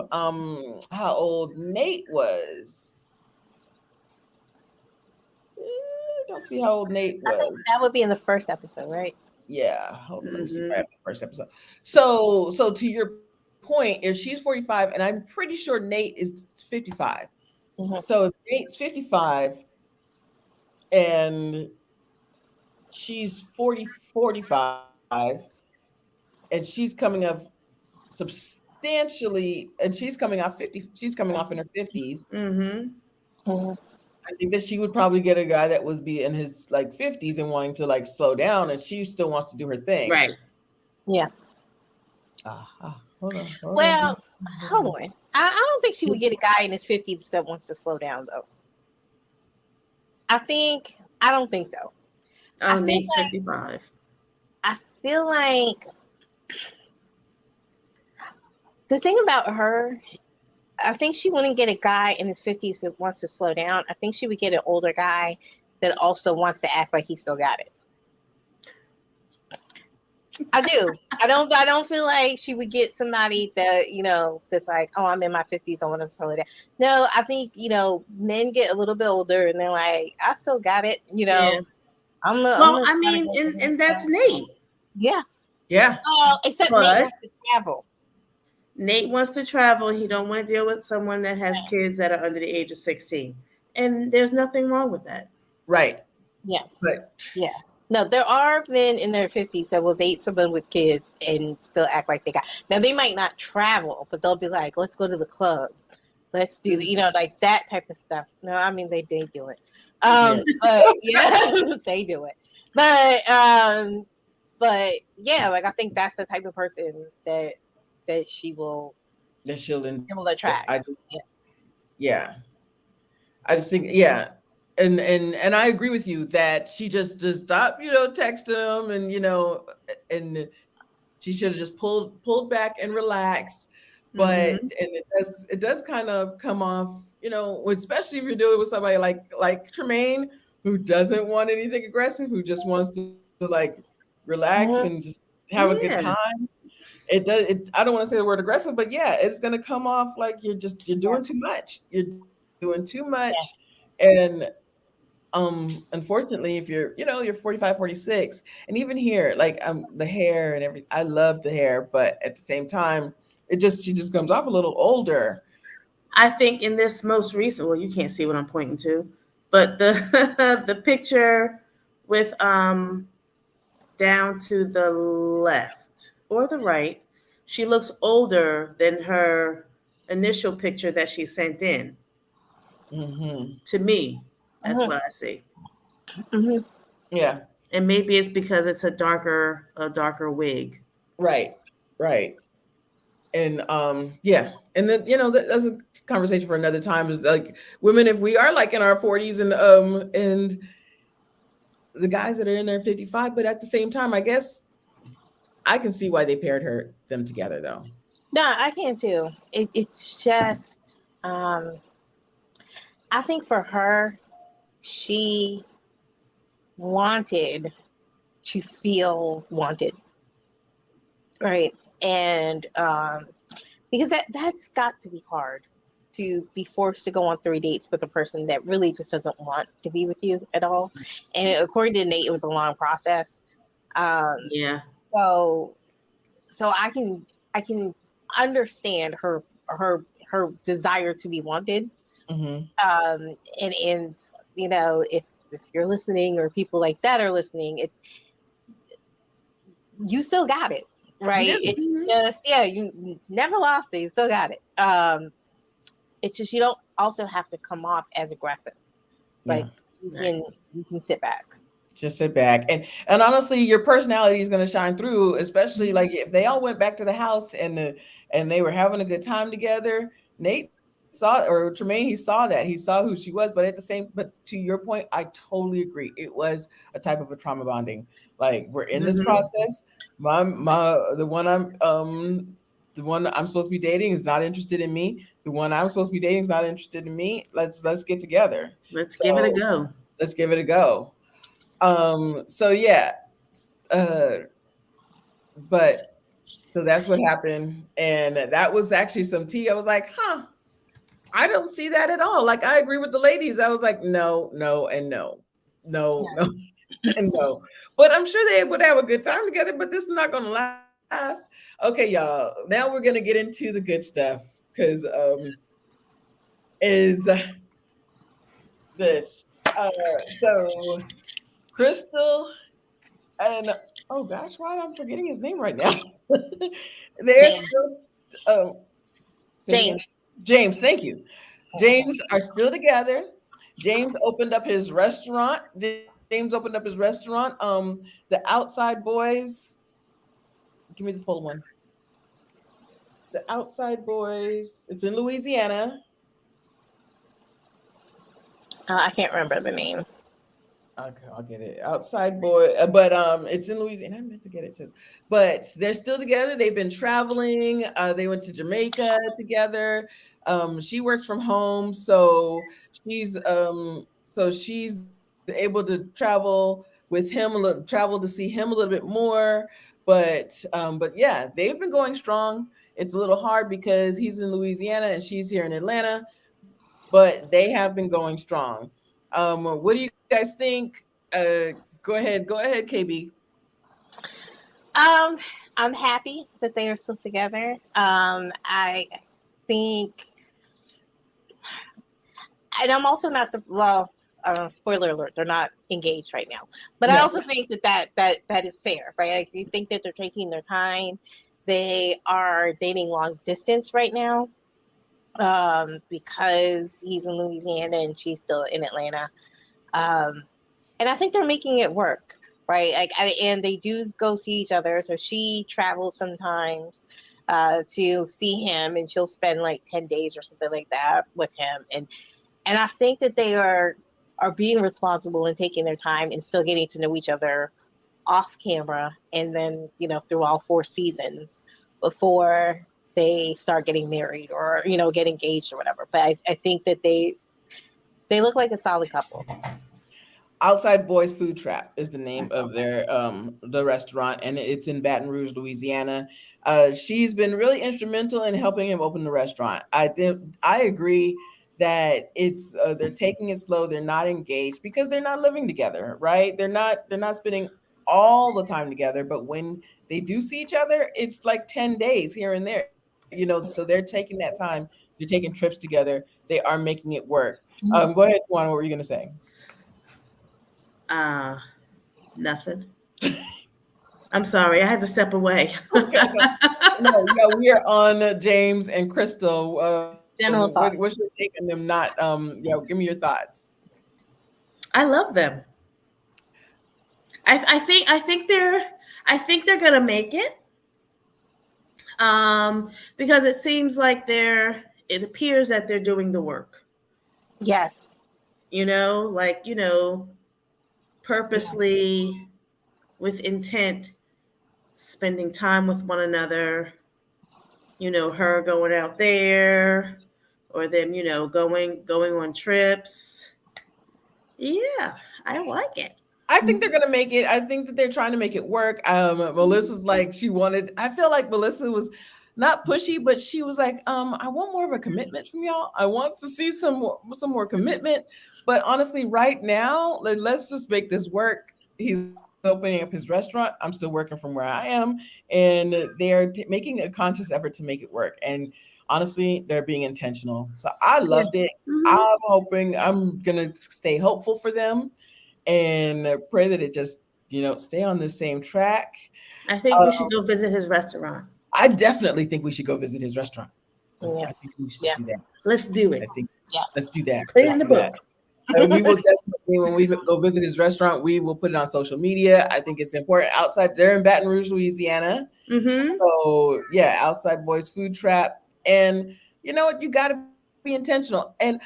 how old Nate was. I don't see how old Nate I think was. that would be in the first episode, right? Yeah, hold on, let me see if I Mm-hmm. have the first episode. So to your point, if she's 45, and I'm pretty sure Nate is 55. Mhm. So if Nate's 55 and she's 45 and she's coming up substantially, and she's coming off 50, she's coming off in her 50s. Mm-hmm. Mhm. I think that she would probably get a guy that was be in his like 50s and wanting to like slow down, and she still wants to do her thing. Right. Yeah. Hold on, hold on. Well, hold on. I don't think she would get a guy in his 50s that wants to slow down, though. I don't think so. I Oh, feel Nate's like 55. I feel like the thing about her, I think she wouldn't get a guy in his 50s that wants to slow down. I think she would get an older guy that also wants to act like he still got it. I do. I don't feel like she would get somebody that's like, oh, I'm in my 50s, I want to slow it down. No, I think, men get a little bit older and they're like, I still got it, Yeah. I'm Well, gonna I try to mean, go for and that's that. Nate. Yeah. Yeah, Oh, except Nate But wants to travel. Nate wants to travel. He don't want to deal with someone that has kids that are under the age of 16. And there's nothing wrong with that. right. Yeah. But Yeah. No, there are men in their 50s that will date someone with kids and still act like they got. Now, they might not travel, but they'll be like, let's go to the club. Let's do like that type of stuff. No, I mean, they do it. yeah, But yeah, they do it. But yeah, like I think that's the type of person that she will that she'll It will I attract. just, Yeah. yeah, I just think, yeah. And I agree with you that she just stopped, texting him, and and she should have just pulled back and relaxed. But Mm-hmm. and it does kind of come off, especially if you're dealing with somebody like Tremaine, who doesn't want anything aggressive, who just wants to like relax and Mhm. just have a good Yeah. time. I don't want to say the word aggressive, but yeah, it's gonna come off like you're Yeah. doing too much. You're doing too much. Yeah. And unfortunately, if you're 45, 46, and even here, like, the hair and everything, I love the hair, but at the same time, she just comes off a little older. I think in this most recent, well, you can't see what I'm pointing to, but the the picture with down to the left or the right, she looks older than her initial picture that she sent in. Hmm. To me, that's Mhm. what I see. Mhm. Yeah. And maybe it's because it's a darker wig. Right. Right. And yeah, and then that's a conversation for another time. Is like, women, if we are like in our 40s, and the guys that are in their 55, but at the same time, I guess I can see why they paired them together, though. No, I can too. It's just, I think for her, she wanted to feel wanted, right? And because that's got to be hard to be forced to go on 3 dates with a person that really just doesn't want to be with you at all. And according to Nate, it was a long process. Um, Yeah. so so I can understand her desire to be wanted. Hmm. And if you're listening or people like that are listening, it's you still got it, You right? do. It's Hmm. just, yeah, you never lost it, you still got it. It's just you don't also have to come off as aggressive. Yeah. Like you Right. can you can sit back. Just sit back, and honestly, your personality is going to shine through, especially like if they all went back to the house, and they were having a good time together. Nate saw, or Tremaine, he saw that, he saw who she was, but but to your point, I totally agree. It was a type of a trauma bonding. Like, we're in this Hmm. process. The one I'm supposed to be dating is not interested in me. The one I'm supposed to be dating is not interested in me. Let's get together. Let's give it a So go. let's give it a go. So yeah, uh, but so that's what happened, and that was actually some tea. I was like, huh, I don't see that at all. Like, I agree with the ladies. I was like, no, no, and no, no, Yeah. no, and no. But I'm sure they would have a good time together. But this is not going to last. Okay, y'all. Now we're gonna get into the good stuff, because is this. So Crystal and, oh gosh, why am I forgetting his name right now? They're James. still, oh, say it again. James. James, thank you. Mhm. James are still together. James opened up his restaurant. James opened up his restaurant. The Outside Boys. Give me the full one. The Outside Boys. It's in Louisiana. I can't remember the name. Okay, I'll get it. Outside Boy, but it's in Louisiana. I meant to get it too. But they're still together. They've been traveling. They went to Jamaica together. She works from home, so she's able to travel with him a little, travel to see him a little bit more. But yeah, they've been going strong. It's a little hard because he's in Louisiana and she's here in Atlanta, but they have been going strong. What do you guys think? Go ahead, KB. Um, I'm happy that they are still together. I think, and I'm also not well. Spoiler alert: they're not engaged right now. But I No. also think that is fair, right? Like, you think that they're taking their time. They are dating long distance right now, because he's in Louisiana and she's still in Atlanta. Um, and I think they're making it work, right? And they do go see each other. So she travels sometimes. to see him, and she'll spend like 10 days or something like that with him. And I think that they are being responsible and taking their time and still getting to know each other off camera, and then through all 4 seasons before they start getting married or get engaged or whatever. But I think that they look like a solid couple. Outside Boys Food Trap is the name of their the restaurant, and it's in Baton Rouge, Louisiana. She's been really instrumental in helping him open the restaurant. I agree that it's they're taking it slow. They're not engaged because they're not living together, right? They're not spending all the time together, but when they do see each other, it's like 10 days here and there. So they're taking that time. They're taking trips together. They are making it work. Go ahead, Tuan. What were you going to say? Uh, Nothing. I'm sorry, I had to step away. Okay, okay. No, yeah, we are on James and Crystal. General What's thoughts. your take on them? Not, give me your thoughts. I love them. I think they're gonna make it. Because it seems like it appears that they're doing the work. Yes. Like, Yes. purposely, with intent, spending time with one another, her going out there, or them, going on trips. Yeah, I like it. I think they're gonna make it. I think that they're trying to make it work. Melissa's like she wanted. I feel like Melissa was not pushy, but she was like, I want more of a commitment from y'all. I want to see some more commitment. But honestly, right now, let's just make this work. He's opening up his restaurant. I'm still working from where I am, and they're making a conscious effort to make it work. And honestly, they're being intentional. So I Yeah. loved it. Hmm. I'm gonna stay hopeful for them and pray that it just stay on the same track. I think Uh, we should go visit his restaurant. I definitely think we should go visit his restaurant. Yeah. I think we should Yeah. do that. Let's do I it. think let's Yes. do that. Put it Let's in the do that. book. And we will definitely, when we go visit his restaurant, we will put it on social media. I think it's important. Outside, they're in Baton Rouge, Louisiana. Mm-hmm. So yeah, Outside Boys Food Trap. And you know what? You got to be intentional. And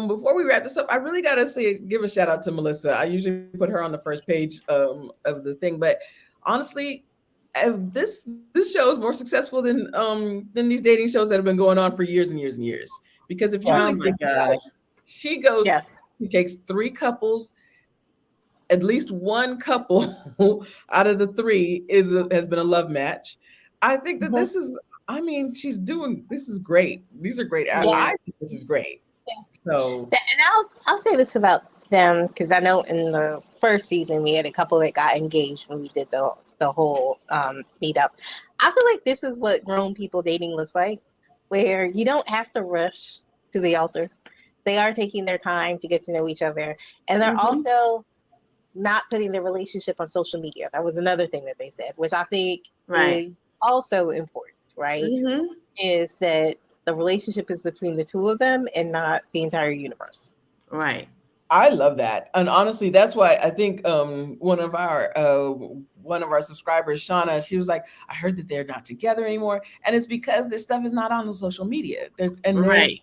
before we wrap this up, I really got to give a shout out to Melissa. I usually put her on the first page of the thing, but honestly, this show is more successful than these dating shows that have been going on for years and years and years. Because if you Yes. Oh really my think about God. it, she goes, Yes. she takes 3 couples, at least one couple out of the 3 has been a love match. I think that Mhm. this is, I mean, this is great. These are great. Yeah. I think this is great. So And I'll say this about them, because I know in the first season we had a couple that got engaged when we did the whole meetup. I feel like this is what grown people dating looks like, where you don't have to rush to the altar. They are taking their time to get to know each other, and they're Mm-hmm. also not putting their relationship on social media. That was another thing that they said, which I think Right. is also important, right? Mm-hmm. Is that the relationship is between the two of them and not the entire universe. Right. I love that. And honestly, that's why I think one of our subscribers, Shauna, she was like, I heard that they're not together anymore. And it's because their stuff is not on the social media. Right.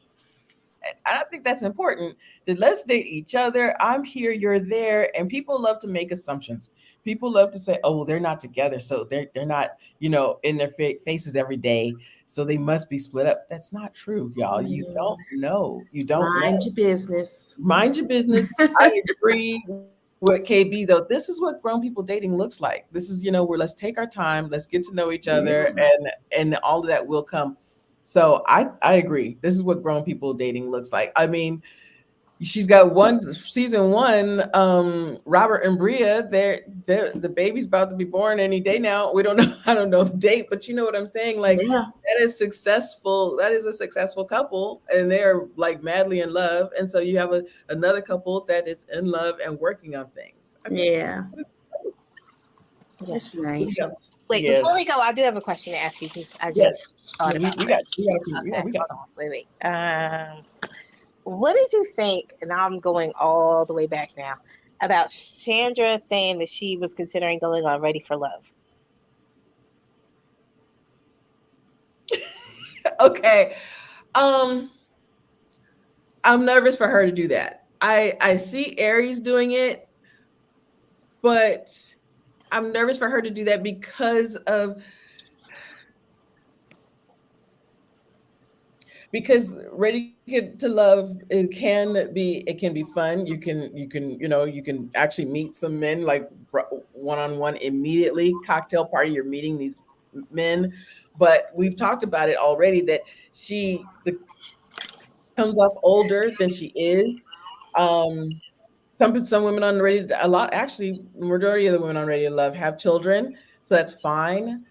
I think that's important, that let's date each other. I'm here, you're there. And people love to make assumptions. People love to say, oh, well, they're not together. So they're not, in their faces every day. So they must be split up. That's not true, y'all. You Mm. don't know. You don't Mind know. your business. Mind your business. I agree with KB though. This is what grown people dating looks like. This is, where let's take our time, let's get to know each other, and all of that will come. So I agree. This is what grown people dating looks like. I mean, she's got season 1, Robert and Bria, they're the baby's about to be born any day now. We don't know, I don't know the date, but you know what I'm saying? Like Yeah. that is a successful couple, and they're like madly in love. And so you have another couple that is in love and working on things. I think Yeah. it's, Yeah. It's nice. Wait, yes, before we go, I do have a question to ask you, because I yes. just thought We, about we got this. we got a few, yeah, Okay, we got hold on. Wait. What did you think? And I'm going all the way back now, about Chandra saying that she was considering going on Ready for Love. Okay. Um, I'm nervous for her to do that. I see Aries doing it, but I'm nervous for her to do that because ready to love, it can be fun. You can actually meet some men like one on one immediately. Cocktail party, you're meeting these men, but we've talked about it already that the comes off older than she is. Um, some women on Ready to, a lot actually, majority of the women on Ready to Love have children, so that's fine.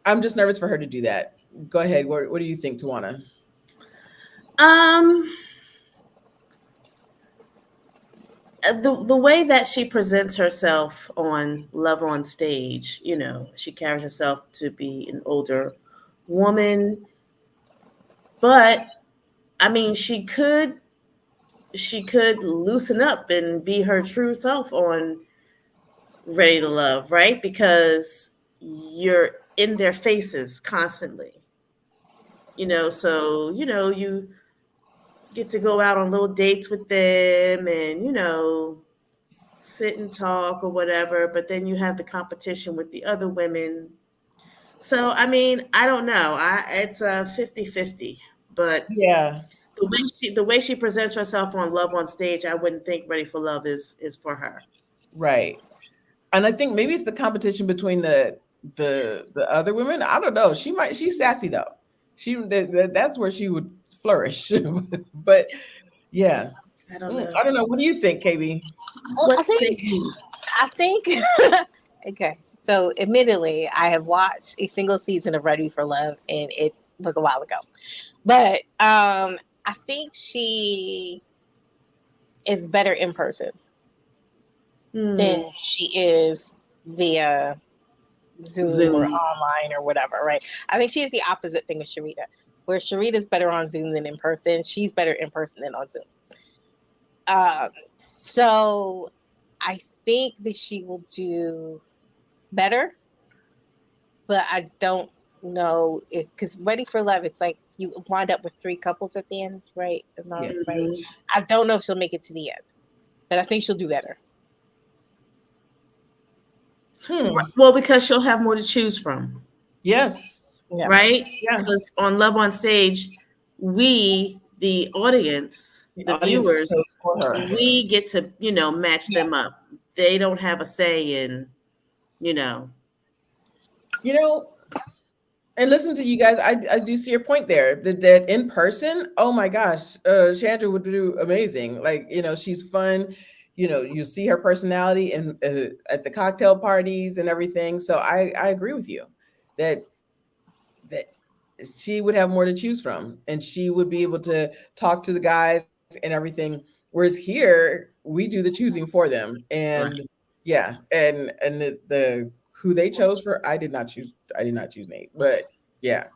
I'm just nervous for her to do that. Go ahead. What do you think, Tawana? Um, the way that she presents herself on Love on Stage, she carries herself to be an older woman, but I mean, she could loosen up and be her true self on Ready to Love, right? Because you're in their faces constantly. So you get to go out on little dates with them and sit and talk or whatever, but then you have the competition with the other women. So I mean, I don't know. It's a 50-50, but Yeah, the way she presents herself on Love on Stage, I wouldn't think Ready for Love is for her. right. And I think maybe it's the competition between the other women. I don't know. She's sassy though. That's where she would flourish. But yeah, I don't know. I don't know. What do you think, KB? Well, What say you? I think, okay. So, admittedly, I have watched a single season of Ready for Love, and it was a while ago. But I think she is better in person than Hmm. she is via Zoom or Zoom. online or whatever, right? I think she is the opposite thing of Sharita, where Sharita's better on Zoom than in person. She's better in person than on Zoom. So I think that she will do better, but I don't know if because Ready for Love, it's like you wind up with three couples at the end, right? Am I Yeah. right? Mhm. I don't know if she'll make it to the end, but I think she'll do better. Hmm. Well, because she'll have more to choose from, Yes. Yeah. right? Yeah. Because on Love on Stage, we, the audience, The the audience viewers, chose for her. we get to, match them up. They don't have a say in, you know, You know, and listen to you guys. I do see your point there. That in person, oh my gosh, Chandra would do amazing. Like she's fun. You see her personality and at the cocktail parties and everything. So I agree with you that that she would have more to choose from, and she would be able to talk to the guys and everything. Whereas here, we do the choosing for them, and right. yeah, and the who they chose for, I did not choose Nate, but yeah,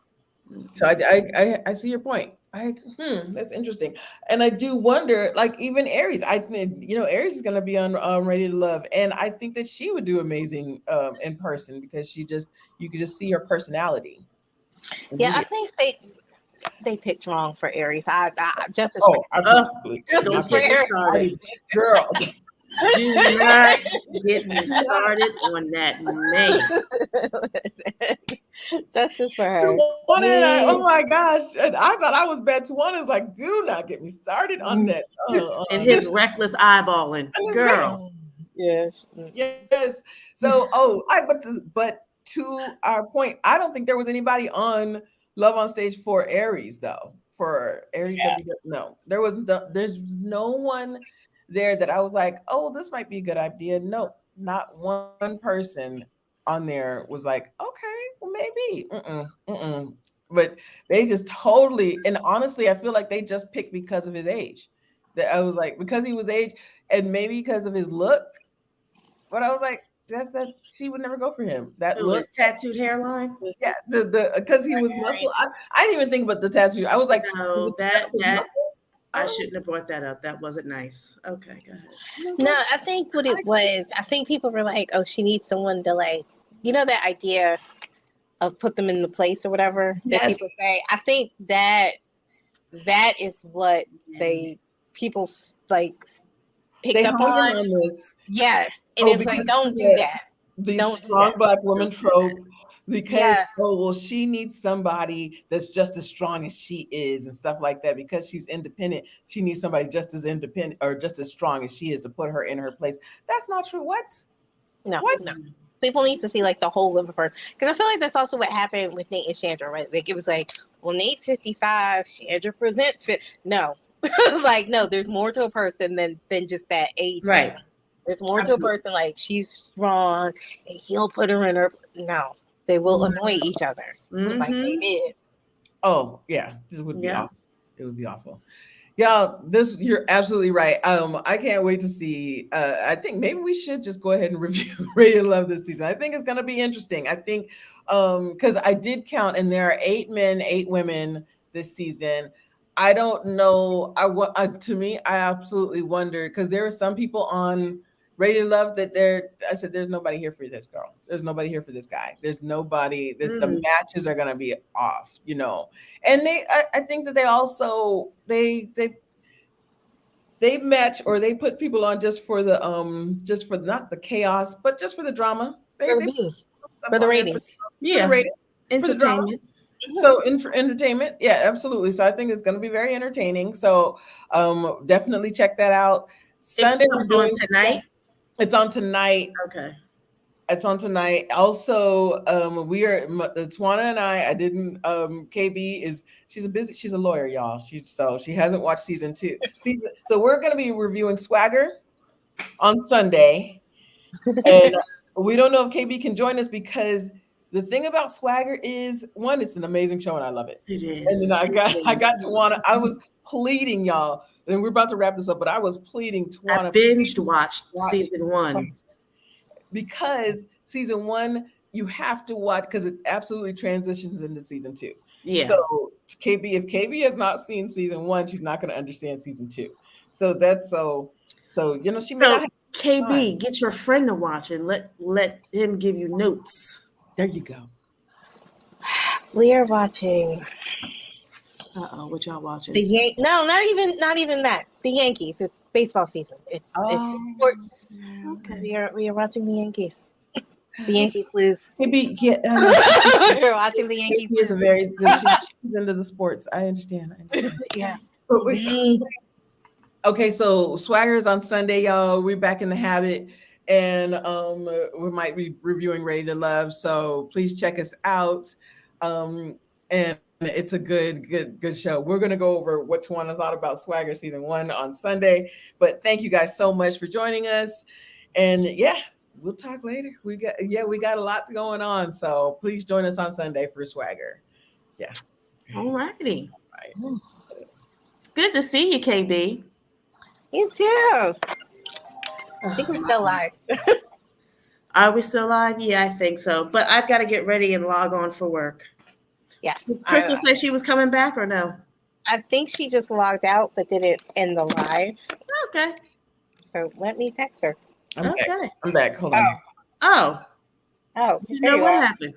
so I see your point. That's interesting, and I do wonder, like even Aries. I think Aries is going to be on Ready to Love, and I think that she would do amazing in person because you could just see her personality Yeah, I immediately. think they picked wrong for Aries. Justice for Oh, Oh, absolutely. Justice don't Not for the get me Aries. started. girl. Do not get me started on that man. Justice for her. Tawana and I, oh He my gosh. And I thought I was bad. Tawana's like, do not get me started on that. and This his reckless eyeballing. is Girl. Yes. yes. So, but to our point, I don't think there was anybody on Love on Stage for Aries though. For Aries Yeah. W, no, there's no one there that I was like, oh, this might be a good idea. No, not one person on there was like, okay, well maybe, but they just totally, and honestly, I feel like they just picked because of his age. That I was like, because he was age, and maybe because of his look, but I was like, that she would never go for him. That Who look, is tattooed hairline? yeah, the because he was muscle. I didn't even think about the tattoo. I was like, is No, it because of his muscles? I Oh, shouldn't have brought that up. That wasn't nice. Okay, go ahead. No, I think what it was, I think people were like, oh, she needs someone to like, that idea put them in the place or whatever that Yes. people say. I think that is what people like picked They up hung in on. on this. Yes, and Oh, it's like, because don't she's do that. the Don't do strong that. black woman trope. Because Yes. well, she needs somebody that's just as strong as she is and stuff like that. Because she's independent, she needs somebody just as independent or just as strong as she is to put her in her place. That's not true. What? No, What? no. People need to see like the whole of a person, because I feel like that's also what happened with Nate and Chandra, right? Like it was like, well, Nate's 55, Chandra presents fit. No, like no, there's more to a person than just that age. Right. There's more to a Absolutely. person. Like she's strong, and he'll put her in her. No, they will annoy each other, like they did. Oh yeah, this would be Yeah. awful. It would be awful. Y'all, this you're absolutely right. I can't wait to see. I think maybe we should just go ahead and review Radio Love this season. I think it's gonna be interesting. I think because I did count and there are 8 men, 8 women this season. I don't know. To me, I absolutely wonder because there are some people on Radio Love that I said there's nobody here for this girl. There's nobody here for this guy. There's nobody. The matches are gonna be off, and I think that they also they match or they put people on just for not the chaos but just for the drama. For the They put views, stuff for the on there for ratings. the Yeah. ratings, for the drama. Entertainment. So for entertainment, yeah, absolutely. So I think it's going to be very entertaining. So definitely check that out. Sunday It we're comes on doing tonight. it's on tonight. Okay. It's on tonight. Also, we are Tujuana and I didn't KB is she's a lawyer, y'all. She hasn't watched season 2. So we're gonna be reviewing Swagger on Sunday. And we don't know if KB can join us because the thing about Swagger is one, it's an amazing show and I love it. It And is. then I got Tujuana. I was pleading, y'all, and we're about to wrap this up, but I was pleading I Tujuana. binged watched Watch. season 1. Because season 1 you have to watch because it absolutely transitions into season 2. Yeah. So if KB has not seen season 1, she's not going to understand season 2. So that's she may not have KB, time. get your friend to watch and let him give you notes. There you go. We are watching What y'all watching? No, not even that. The Yankees. It's baseball season. It's sports. Okay. We are watching the Yankees. The Yankees lose. KB, We're watching the Yankees she's lose. she's into the sports. I understand. Yeah. But okay, so Swagger is on Sunday, y'all. We're back in the habit, and we might be reviewing Ready to Love. So please check us out. And it's a good show. We're gonna go over what Tujuana thought about Swagger season 1 on Sunday. But thank you guys so much for joining us. And yeah, we'll talk later. We got a lot going on. So please join us on Sunday for Swagger. Yeah. All righty. Right. Yes. Good to see you, KB. You too. I think we're still live. Are we still live? Yeah, I think so. But I've got to get ready and log on for work. Yes. Crystal said she was coming back or no? I think she just logged out but didn't end the live. Okay. So let me text her. I'm back. Hold on. Oh. Oh. You know what happened?